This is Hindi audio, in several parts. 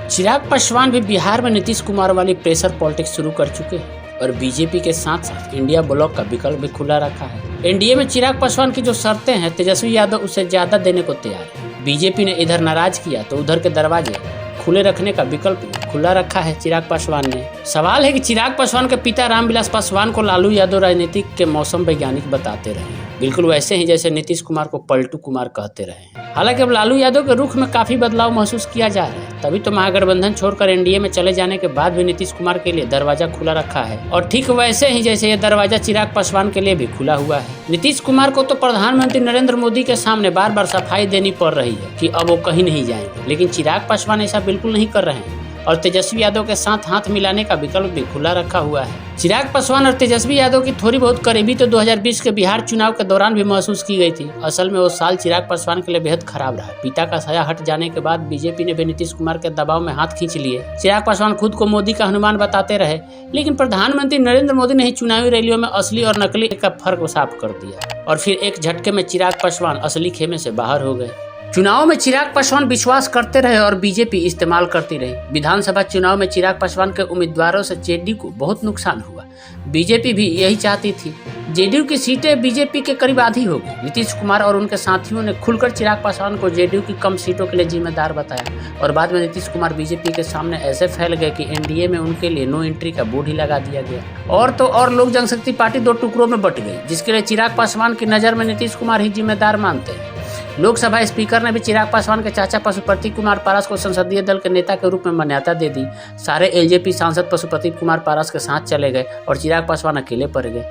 चिराग पासवान भी बिहार में नीतीश कुमार वाली प्रेशर पॉलिटिक्स शुरू कर चुके हैं और बीजेपी के साथ साथ इंडिया ब्लॉक का विकल्प भी खुला रखा है। एनडीए में चिराग पासवान की जो शर्तें हैं, तेजस्वी यादव उससे ज्यादा देने को तैयार है। बीजेपी ने इधर नाराज किया तो उधर के दरवाजे खुले रखने का विकल्प खुला रखा है चिराग पासवान ने। सवाल है कि चिराग पासवान के पिता रामविलास पासवान को लालू यादव राजनीतिक के मौसम वैज्ञानिक बताते रहे, बिल्कुल वैसे ही जैसे नीतीश कुमार को पलटू कुमार कहते रहे। हालांकि अब लालू यादव के रुख में काफी बदलाव महसूस किया जा रहा है, तभी तो महागठबंधन छोड़कर एनडीए में चले जाने के बाद भी नीतीश कुमार के लिए दरवाजा खुला रखा है, और ठीक वैसे ही जैसे ये दरवाजा चिराग पासवान के लिए भी खुला हुआ है। नीतीश कुमार को तो प्रधानमंत्री नरेंद्र मोदी के सामने बार बार सफाई देनी पड़ रही है कि अब वो कहीं नहीं जाएंगे, लेकिन चिराग पासवान ऐसा बिल्कुल नहीं कर रहे हैं और तेजस्वी यादव के साथ हाथ मिलाने का विकल्प भी खुला रखा हुआ है। चिराग पासवान और तेजस्वी यादव की थोड़ी बहुत करीबी तो 2020 के बिहार चुनाव के दौरान भी महसूस की गई थी। असल में वो साल चिराग पासवान के लिए बेहद खराब रहा। पिता का साया हट जाने के बाद बीजेपी ने भी नीतीश कुमार के दबाव में हाथ खींच लिए। चिराग पासवान खुद को मोदी का हनुमान बताते रहे, लेकिन प्रधानमंत्री नरेंद्र मोदी ने ही चुनावी रैलियों में असली और नकली का फर्क साफ कर दिया और फिर एक झटके में चिराग पासवान असली खेमे से बाहर हो गए। चुनाव में चिराग पासवान विश्वास करते रहे और बीजेपी इस्तेमाल करती रही। विधानसभा चुनाव में चिराग पासवान के उम्मीदवारों से जेडीयू को बहुत नुकसान हुआ। बीजेपी भी यही चाहती थी। जेडीयू की सीटें बीजेपी के करीब आधी हो गई। नीतीश कुमार और उनके साथियों ने खुलकर चिराग पासवान को जेडीयू की कम सीटों के लिए जिम्मेदार बताया और बाद में नीतीश कुमार बीजेपी के सामने ऐसे फैल गए कि एनडीए में उनके लिए नो एंट्री का बोर्ड ही लगा दिया गया। और तो और लोक जनशक्ति पार्टी दो टुकड़ों में बट गई, जिसके लिए चिराग पासवान की नज़र में नीतीश कुमार ही जिम्मेदार मानते हैं। लोकसभा स्पीकर ने भी चिराग पासवान के चाचा पशुपति कुमार पारस को संसदीय दल के नेता के रूप में मान्यता दे दी। सारे एलजेपी सांसद पशुपति कुमार पारस के साथ चले गए और चिराग पासवान अकेले पड़ गए।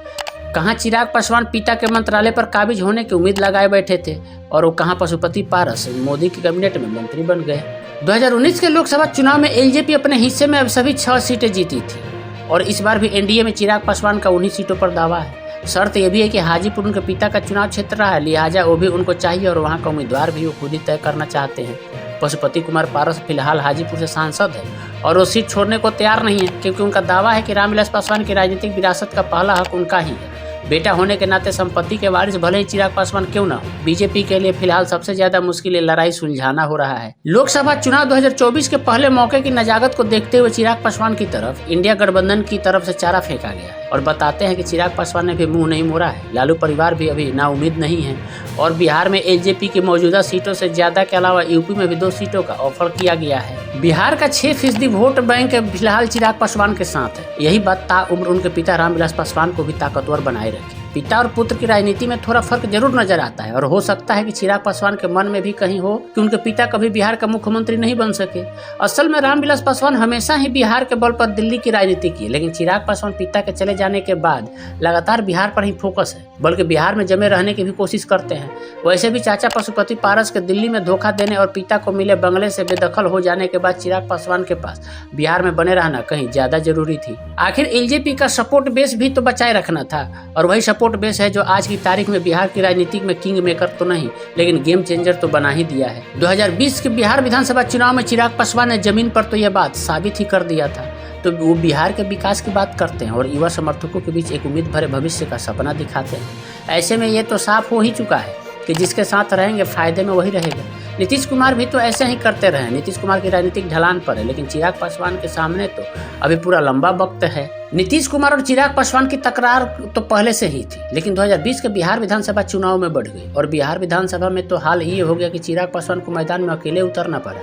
कहाँ चिराग पासवान पिता के मंत्रालय पर काबिज होने की उम्मीद लगाए बैठे थे और वो कहाँ पशुपति पारस मोदी की कैबिनेट में मंत्री बन गए। 2019 के लोकसभा चुनाव में एलजेपी अपने हिस्से में अब सभी 6 सीटें जीती थी और इस बार भी एनडीए में चिराग पासवान का उन्हीं सीटों पर दावा है। शर्त यह भी है कि हाजीपुर उनके पिता का चुनाव क्षेत्र रहा है, लिहाजा वो भी उनको चाहिए और वहाँ का उम्मीदवार भी वो खुद ही तय करना चाहते हैं। पशुपति कुमार पारस फिलहाल हाजीपुर से सांसद है और वो सीट छोड़ने को तैयार नहीं है, क्योंकि उनका दावा है कि रामविलास पासवान की राजनीतिक विरासत का पहला हक उनका ही है। बेटा होने के नाते संपत्ति के वारिस भले ही चिराग पासवान क्यों ना हो, बीजेपी के लिए फिलहाल सबसे ज्यादा मुश्किल लड़ाई सुलझाना हो रहा है। लोकसभा चुनाव 2024 के पहले मौके की नजाकत को देखते हुए चिराग पासवान की तरफ इंडिया गठबंधन की तरफ से चारा फेंका गया है और बताते हैं कि चिराग पासवान ने भी मुंह नहीं मोड़ा है। लालू परिवार भी अभी नाउम्मीद नहीं है और बिहार में एलजेपी की मौजूदा सीटों से ज्यादा के अलावा यूपी में भी 2 सीटों का ऑफर किया गया है। बिहार का 6% वोट बैंक फिलहाल चिराग पासवान के साथ है। यही बात ताउम्र उनके पिता रामविलास पासवान को भी ताकतवर बनाए रखी। पिता और पुत्र की राजनीति में थोड़ा फर्क जरूर नजर आता है और हो सकता है कि चिराग पासवान के मन में भी कहीं हो कि उनके पिता कभी बिहार का मुख्यमंत्री नहीं बन सके। असल में रामविलास पासवान हमेशा ही बिहार के बल पर दिल्ली की राजनीति की, लेकिन चिराग पासवान पिता के चले जाने के बाद लगातार बिहार पर ही फोकस है, बल्कि बिहार में जमे रहने की भी कोशिश करते हैं। वैसे भी चाचा पशुपति पारस के दिल्ली में धोखा देने और पिता को मिले बंगले से बेदखल हो जाने के बाद चिराग पासवान के पास बिहार में बने रहना कहीं ज्यादा जरूरी थी। आखिर एलजेपी का सपोर्ट बेस भी तो बचाए रखना था और वही सपोर्ट बेस है जो आज की तारीख में बिहार की राजनीति में किंग मेकर तो नहीं, लेकिन गेम चेंजर तो बना ही दिया है। 2020 के बिहार विधानसभा चुनाव में चिराग पासवान ने जमीन पर तो यह बात साबित ही कर दिया था। तो वो बिहार के विकास की बात करते हैं और युवा समर्थकों के बीच एक उम्मीद भरे भविष्य का सपना दिखाते हैं। ऐसे में ये तो साफ हो ही चुका है कि जिसके साथ रहेंगे फायदे में वही रहेगा। नीतीश कुमार भी तो ऐसे ही करते रहे। नीतीश कुमार की राजनीतिक ढलान पर है, लेकिन चिराग पासवान के सामने तो अभी पूरा लंबा वक्त है। नीतीश कुमार और चिराग पासवान की तकरार तो पहले से ही थी, लेकिन 2020 के बिहार विधानसभा चुनाव में बढ़ गई और बिहार विधानसभा में तो हाल ही हो गया कि चिराग पासवान को मैदान में अकेले उतरना पड़ा।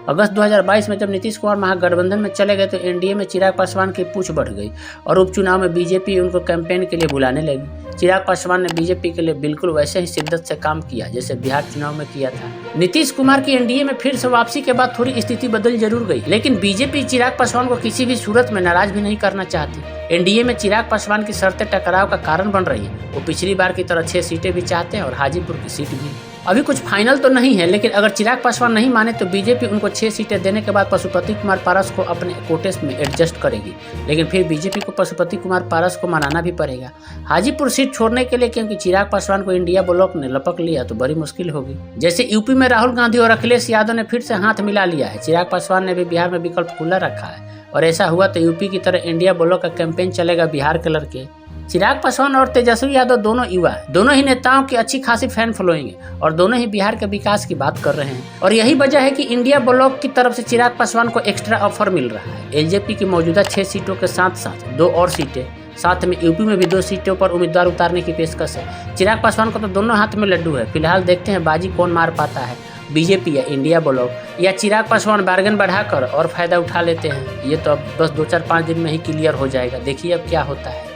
अगस्त 2022 में जब नीतीश कुमार महागठबंधन में चले गए तो एनडीए में चिराग पासवान की पूछ बढ़ गई और उपचुनाव में बीजेपी उनको कैंपेन के लिए बुलाने लगी। चिराग पासवान ने बीजेपी के लिए बिल्कुल वैसे ही शिद्दत से काम किया जैसे बिहार चुनाव में किया था। नीतीश कुमार की एनडीए में फिर से वापसी के बाद थोड़ी स्थिति बदल जरूर गई, लेकिन बीजेपी चिराग पासवान को किसी भी सूरत में नाराज भी नहीं करना चाहती। एनडीए में चिराग पासवान की शर्तें टकराव का कारण बन रही है। वो पिछली बार की तरह 6 सीटें भी चाहते हैं और हाजीपुर की सीट भी। अभी कुछ फाइनल तो नहीं है, लेकिन अगर चिराग पासवान नहीं माने तो बीजेपी उनको 6 सीटें देने के बाद पशुपति कुमार पारस को अपने कोटे में एडजस्ट करेगी, लेकिन फिर बीजेपी को पशुपति कुमार पारस को मनाना भी पड़ेगा हाजीपुर सीट छोड़ने के लिए, क्योंकि चिराग पासवान को इंडिया ब्लॉक ने लपक लिया तो बड़ी मुश्किल होगी। जैसे यूपी में राहुल गांधी और अखिलेश यादव ने फिर से हाथ मिला लिया है, चिराग पासवान ने भी बिहार में विकल्प खुला रखा है और ऐसा हुआ तो यूपी की तरह इंडिया ब्लॉक का कैंपेन चलेगा बिहार के लड़के। चिराग पासवान और तेजस्वी यादव दोनों युवा हैं। दोनों ही नेताओं की अच्छी खासी फैन फॉलोइंग है और दोनों ही बिहार के विकास की बात कर रहे हैं और यही वजह है कि इंडिया ब्लॉक की तरफ से चिराग पासवान को एक्स्ट्रा ऑफर मिल रहा है। एलजेपी की मौजूदा 6 सीटों के साथ साथ 2 और सीटें, साथ में यूपी में भी 2 सीटों पर उम्मीदवार उतारने की पेशकश है। चिराग पासवान को तो दोनों हाथ में लड्डू है। फिलहाल देखते हैं बाजी कौन मार पाता है, बीजेपी या इंडिया ब्लॉक, या चिराग पासवान बार्गेन बढ़ाकर और फायदा उठा लेते हैं। ये तो अब बस 2-4-5 दिन में ही क्लियर हो जाएगा। देखिए अब क्या होता है।